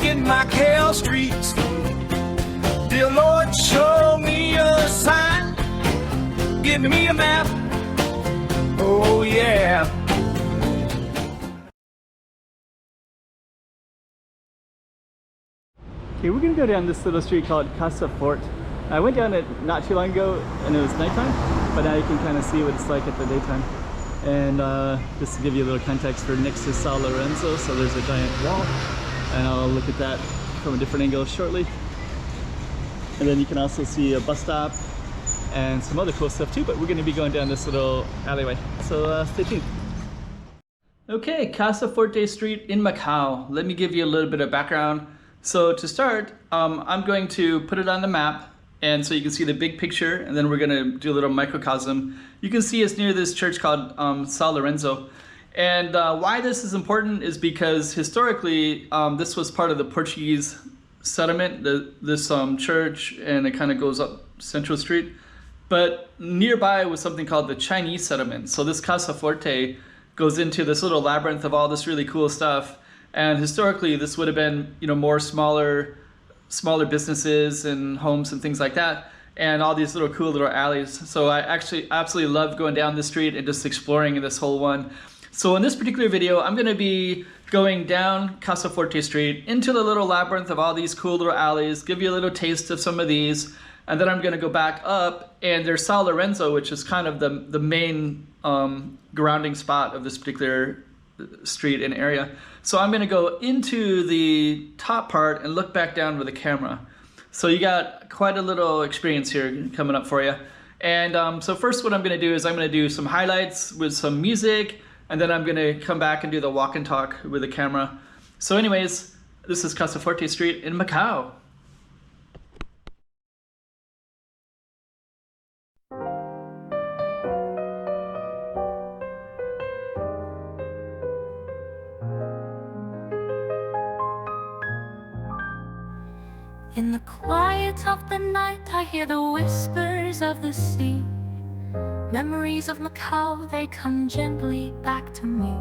Walking Macau Streets. Dear Lord, show me a sign. Give me a map. Oh yeah. Okay, we're gonna go down this little street called Casa Forte. I went down it not too long ago and it was nighttime, but now you can kind of see what it's like at the daytime. And just to give you a little context, we're next to San Lorenzo, so there's a giant wall, and I'll look at that from a different angle shortly. And then you can also see a bus stop and some other cool stuff too, but we're gonna be going down this little alleyway, so stay tuned. Okay, Casa Forte Street in Macau. Let me give you a little bit of background. So to start, I'm going to put it on the map, and so you can see the big picture, and then we're gonna do a little microcosm. You can see it's near this church called San Lorenzo. And why this is important is because historically, this was part of the Portuguese settlement, this church, and it kind of goes up Central Street. But nearby was something called the Chinese settlement. So this Casa Forte goes into this little labyrinth of all this really cool stuff. And historically, this would have been, more smaller businesses and homes and things like that, and all these little cool little alleys. So I actually absolutely love going down the street and just exploring this whole one. So in this particular video, I'm going to be going down Casa Forte Street into the little labyrinth of all these cool little alleys, give you a little taste of some of these, and then I'm going to go back up, and there's San Lorenzo, which is kind of the main grounding spot of this particular street and area. So I'm going to go into the top part and look back down with the camera. So you got quite a little experience here coming up for you. And so first what I'm going to do is I'm going to do some highlights with some music, and then I'm going to come back and do the walk and talk with the camera. So anyways, this is Casa Forte Street in Macau. In the quiet of the night, I hear the whispers of the sea. Memories of Macau, they come gently back to me.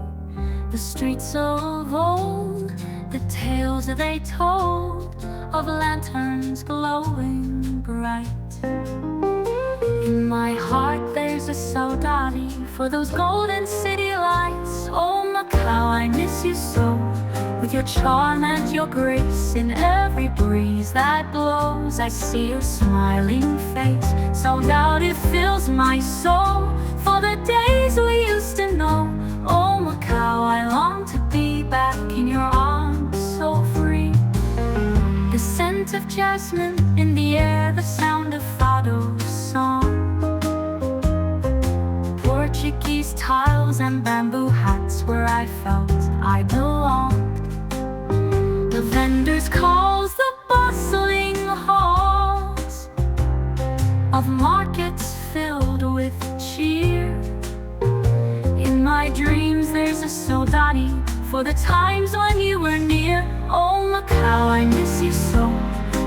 The streets of old, the tales that they told of lanterns glowing bright. In my heart there's a saudade for those golden city lights. Oh Macau, I miss you so, with your charm and your grace. In every breeze that blows, I see your smiling face. So doubt it fills my soul for the days we used to know. Oh Macau, I long to be back in your arms, so free. The scent of jasmine in the air, the sound of fado's song. Portuguese tiles and bamboo hats where I felt I belonged. The vendors' calls, the bustling halls of markets filled with cheer. In my dreams there's a saudade for the times when you were near. Oh Macau, I miss you so,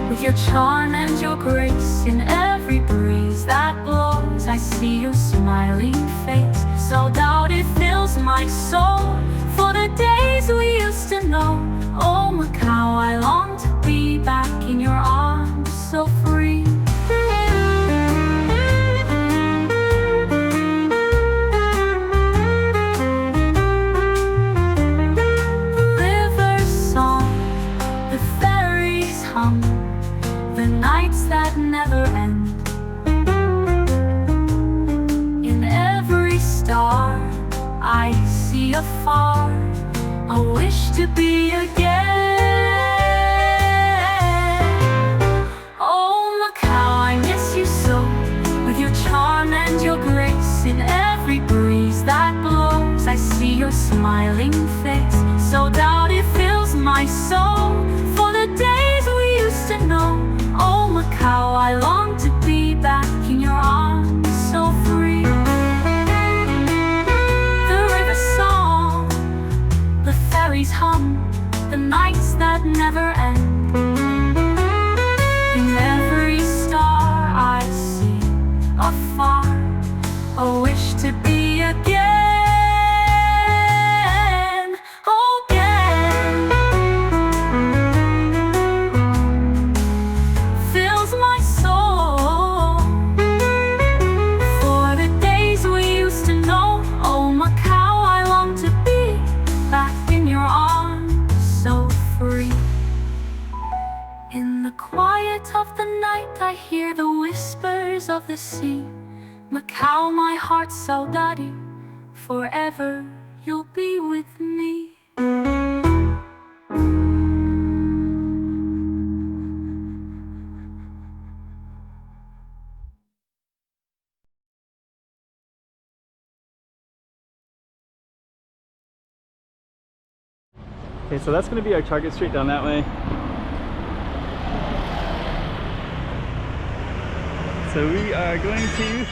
with your charm and your grace. In every breeze that blows, I see your smiling face. So doubt it fills my soul for the days we used to know. Oh Macau, I long to be back in your arms, so free. The river's song, the ferries hum, the nights that never end. In every star I see afar a wish to be again. Oh Macau, I miss you so, with your charm and your grace. In every breeze that blows, I see your smiling face. So doubt it fills my soul for the days we used to know. Oh Macau, I long to be back in your arms, so free. Hum, the nights that never end. In every star I see afar a wish to be again, again. I hear the whispers of the sea. Macau, my heart's saudade, forever you'll be with me. Okay, so that's going to be our target street down that way. So we are going to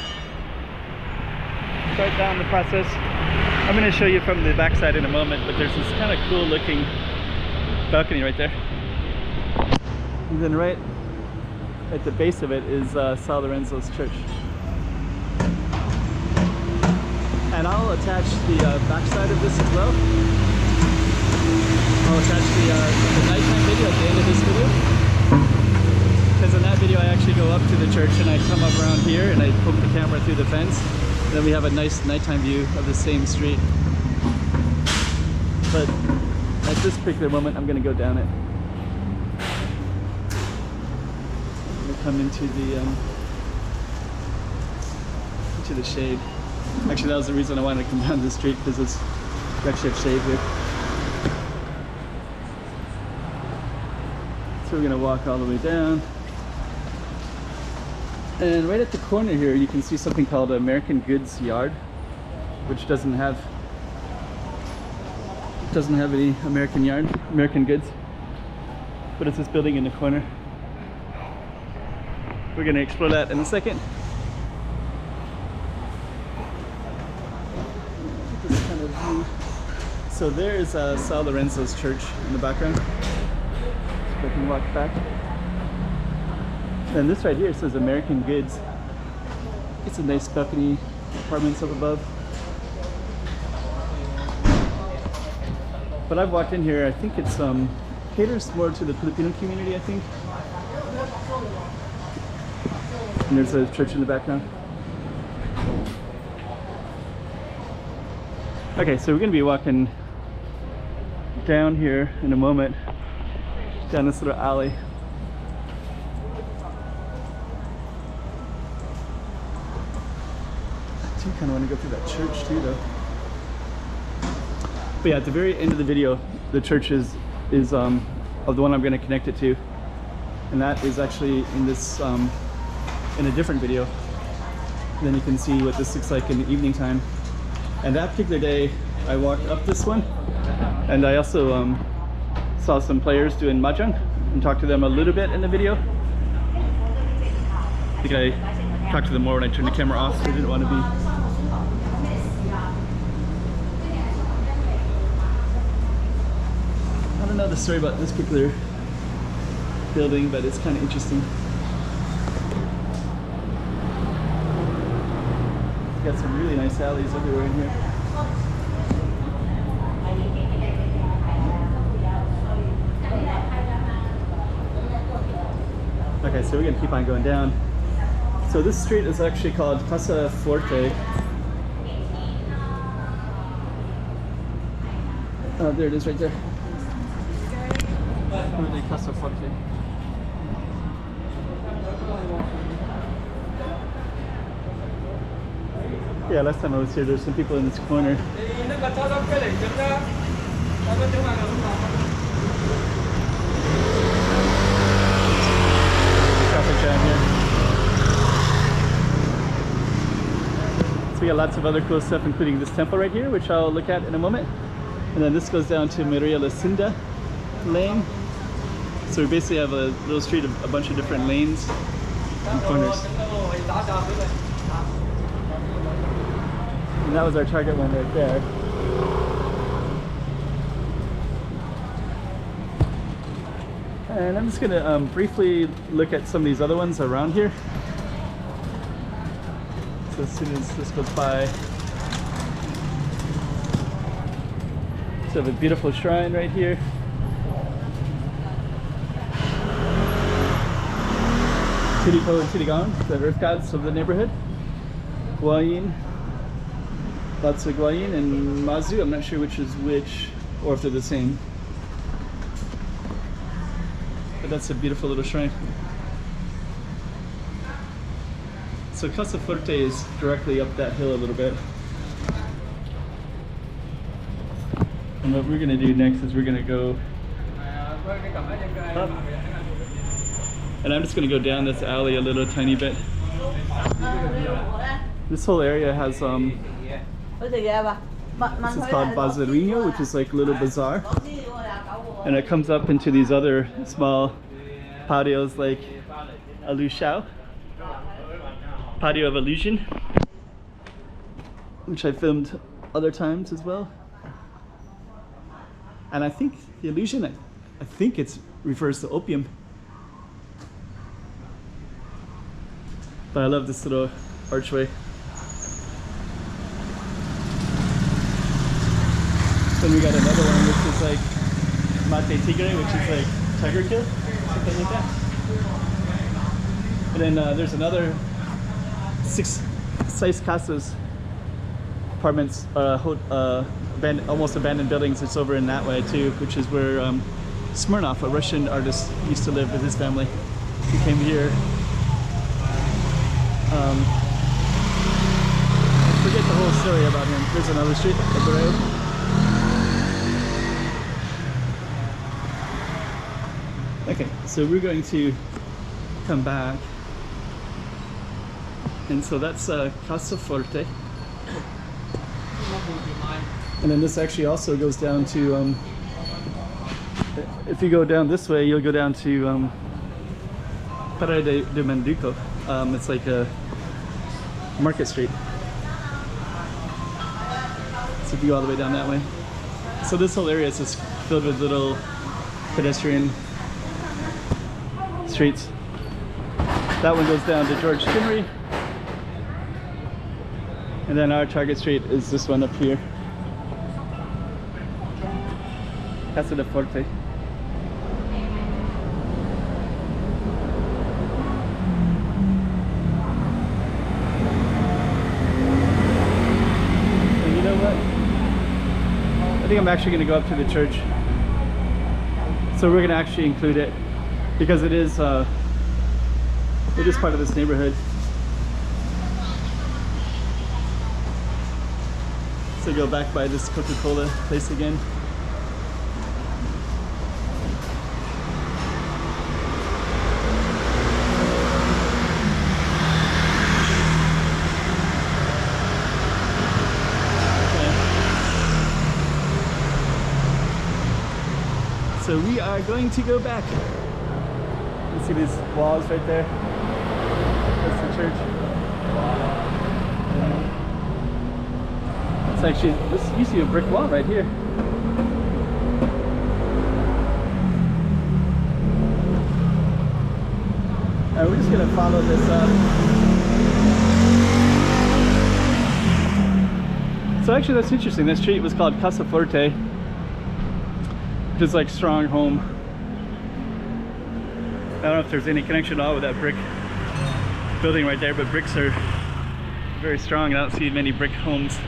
start down the process. I'm going to show you from the backside in a moment, but there's this kind of cool looking balcony right there. And then right at the base of it is San Lorenzo's church. And I'll attach the backside of this as well. I'll attach the nighttime video at the end of this video. Because in that video I actually go up to the church and I come up around here and I poke the camera through the fence. And then we have a nice nighttime view of the same street. But at this particular moment I'm going to go down it. I'm going to come into the shade. Actually, that was the reason I wanted to come down the street, because we actually have shade here. So we're going to walk all the way down. And right at the corner here, you can see something called American Goods Yard, which doesn't have any American goods. But it's this building in the corner. We're going to explore that in a second. So there is San Lorenzo's church in the background. So I can walk back. And this right here says American Goods. It's a nice balcony, apartments up above. But I've walked in here, I think it's caters more to the Filipino community, I think. And there's a church in the background. Okay, so we're going to be walking down here in a moment, down this little alley. I do kind of want to go through that church too, though. But yeah, at the very end of the video, the church is of the one I'm going to connect it to, and that is actually in this in a different video. And then you can see what this looks like in the evening time. And that particular day, I walked up this one, and I also saw some players doing mahjong and talked to them a little bit in the video. I think I talked to them more when I turned the camera off, so I didn't want to be. I don't know the story about this particular building, but it's kind of interesting. Got some really nice alleys everywhere in here. Okay, so we're gonna keep on going down. So this street is actually called Casa Forte. Oh, there it is right there. Really, Casa Forte. Yeah, last time I was here, there's some people in this corner. Traffic jam here. So we got lots of other cool stuff, including this temple right here, which I'll look at in a moment. And then this goes down to Maria Lucinda Lane. So we basically have a little street of a bunch of different lanes and corners. And that was our target one right there. And I'm just gonna briefly look at some of these other ones around here. So as soon as this goes by. So we have a beautiful shrine right here. Tiripo and Tirigon, the earth gods of the neighborhood. Guayin. Lots of Guayin and Mazu. I'm not sure which is which, or if they're the same. But that's a beautiful little shrine. So Casa Forte is directly up that hill a little bit. And what we're gonna do next is we're gonna go up. And I'm just gonna go down this alley a little tiny bit. This whole area has this is called Bazarino, which is like a little bazaar. And it comes up into these other small patios like Alushao, Patio of Illusion, which I filmed other times as well. And I think the illusion, I think it refers to opium. But I love this little archway. Then we got another one which is like Mate Tigre, which is like tiger kill, something like that. And then there's another 6 casas, apartments, almost abandoned buildings. It's over in that way too, which is where Smirnov, a Russian artist, used to live with his family. He came here. I forget the whole story about him. There's another street up the road. Okay, so we're going to come back. And so that's Casa Forte. And then this actually also goes down to, if you go down this way, you'll go down to Para de Manduco. It's like a Market Street. So if you go all the way down that way. So this whole area is just filled with little pedestrian streets. That one goes down to George Chinnery. And then our target street is this one up here. Casa Forte. And you know what? I think I'm actually going to go up to the church. So we're going to actually include it because it is part of this neighborhood. So go back by this Coca-Cola place again. Okay. So we are going to go back. You see these walls right there? That's the church. It's actually, this used to be a brick wall right here. And we're just gonna follow this up. So actually that's interesting. That street was called Casa Forte, which is like strong home. I don't know if there's any connection at all with that brick building right there, but bricks are very strong. I don't see many brick homes.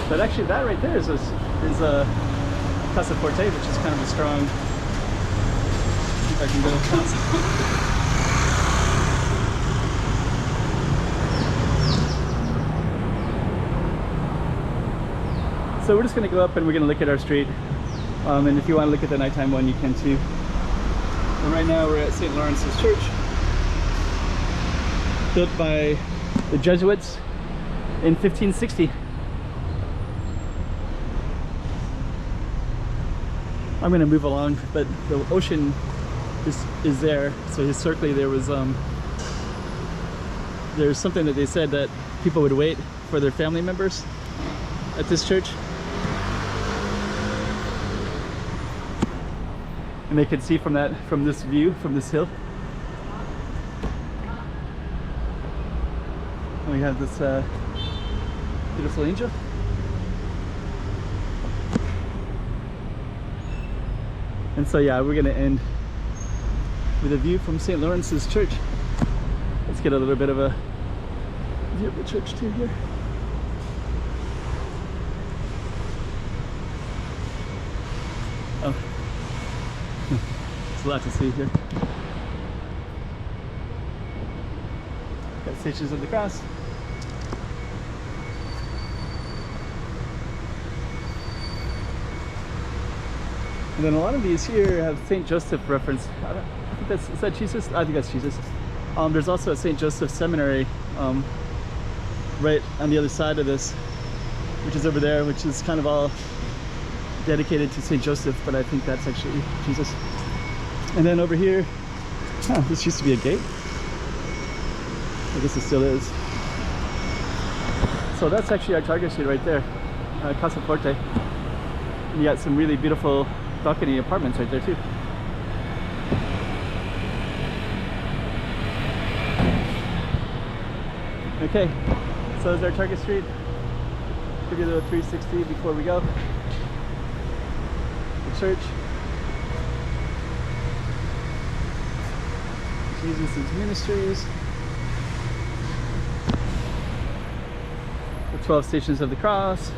But actually that right there is a Casa Forte, which is kind of a strong, if I can go across. So we're just going to go up and we're going to look at our street. And if you want to look at the nighttime one, you can too. And right now we're at St. Lawrence's Church, built by the Jesuits in 1560. I'm going to move along, but the ocean is there. So historically there was there's something that they said that people would wait for their family members at this church. And they could see from this view, from this hill. And we have this beautiful angel. And so yeah, we're gonna end with a view from St. Lawrence's Church. Let's get a little bit of a view of the church too here. Oh. a lot to see here. Got Stations of the Cross. And then a lot of these here have St. Joseph reference. I think that's, is that Jesus? I think that's Jesus. There's also a St. Joseph Seminary right on the other side of this, which is over there, which is kind of all dedicated to St. Joseph, but I think that's actually Jesus. And then over here, this used to be a gate. I guess it still is. So that's actually our target street right there, Casa Forte. You got some really beautiful balcony apartments right there too. Okay, so there's our target street. Give you a little 360 before we go. The church. Jesus' Ministries. The 12 Stations of the Cross.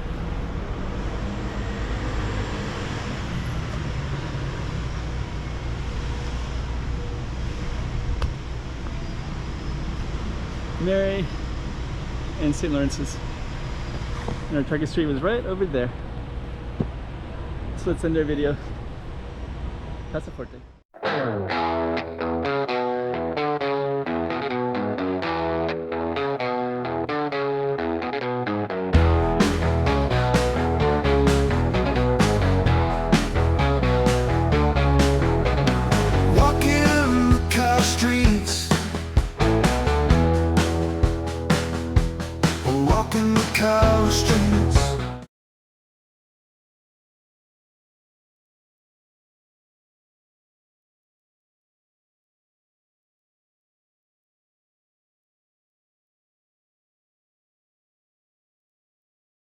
Mary and St. Lawrence's. And our target street was right over there. So let's end our video. Casa Forte.